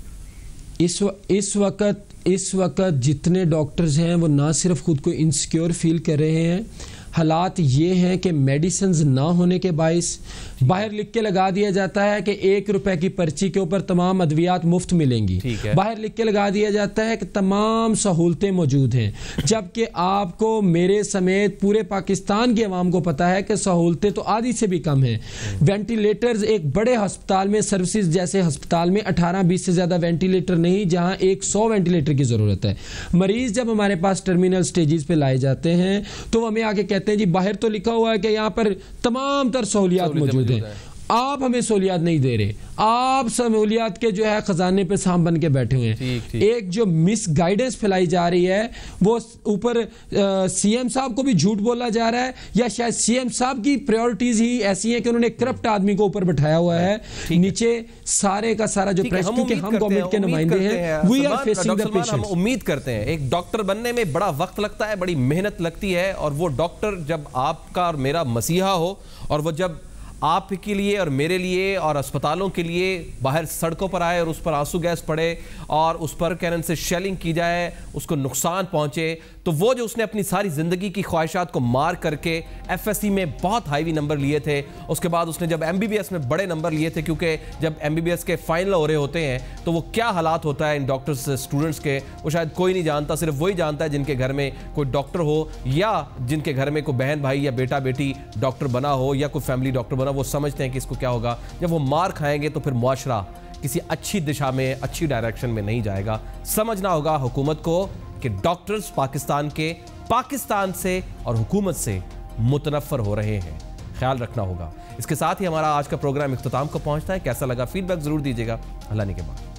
इस वक्त जितने डॉक्टर्स हैं वो ना सिर्फ खुद को इनसिक्योर फील कर रहे हैं, हालात ये हैं कि मेडिसिन्स ना होने के बाइस बाहर लिख के लगा दिया जाता है कि 1 रुपए की पर्ची के ऊपर तमाम अद्वियात मुफ्त मिलेंगी। बाहर लिख के लगा दिया जाता है कि तमाम सहूलतें मौजूद हैं, जबकि आपको मेरे समेत पूरे पाकिस्तान की आवाम को पता है कि सहूलतें तो आधी से भी कम हैं। वेंटिलेटर्स एक बड़े हस्पताल में, सर्विसेज जैसे हस्पताल में 18-20 से ज़्यादा वेंटिलेटर नहीं, जहाँ 100 वेंटिलेटर की ज़रूरत है। मरीज़ जब हमारे पास टर्मिनल स्टेजेस पे लाए जाते हैं तो हमें आगे कहते हैं जी बाहर तो लिखा हुआ है कि यहाँ पर तमाम तर सहूलियात मौजूद है, आप हमें सहूलियात नहीं दे रहे, आप सहूलियात के जो है खजाने पे सांप बन के बैठे हुए हैं। एक जो मिस गाइडेंस फैलाई जा रही है, वो ऊपर सीएम साहब को भी झूठ बोला जा रहा है, या शायद सीएम साहब की प्रायोरिटीज ही ऐसी हैं कि उन्होंने करप्ट आदमी को ऊपर बैठाया हुआ है, नीचे सारे का सारा जो प्रेस, क्योंकि हम गवर्नमेंट के नुमाइंदे हैं, we are facing the patient. हम उम्मीद करते हैं, एक डॉक्टर बनने में बड़ा वक्त लगता है, बड़ी मेहनत लगती है, और वो डॉक्टर जब आपका और मेरा मसीहा हो, और वो जब आपके लिए और मेरे लिए और अस्पतालों के लिए बाहर सड़कों पर आए और उस पर आंसू गैस पड़े और उस पर कैनन से शेलिंग की जाए, उसको नुकसान पहुंचे, तो वो जो उसने अपनी सारी ज़िंदगी की ख्वाहिशात को मार करके एफएससी में बहुत हाईवी नंबर लिए थे, उसके बाद उसने जब एमबीबीएस में बड़े नंबर लिए थे, क्योंकि जब एमबीबीएस के फाइनल हो रहे होते हैं तो वो क्या हालात होता है इन डॉक्टर्स स्टूडेंट्स के, वो शायद कोई नहीं जानता, सिर्फ वही जानता है जिनके घर में कोई डॉक्टर हो, या जिनके घर में कोई बहन भाई या बेटा बेटी डॉक्टर बना हो, या कोई फैमिली डॉक्टर बना। वो समझते हैं कि इसको क्या होगा, जब वो मार खाएंगे तो फिर मुआशरा किसी अच्छी दिशा में, अच्छी डायरेक्शन में नहीं जाएगा। समझना होगा हुकूमत को कि डॉक्टर्स पाकिस्तान से और हुकूमत से मुतनफ़र हो रहे हैं, ख्याल रखना होगा। इसके साथ ही हमारा आज का प्रोग्राम इख्तिताम को पहुंचता है। कैसा लगा फीडबैक जरूर दीजिएगा। अल्लाह ने के बाद।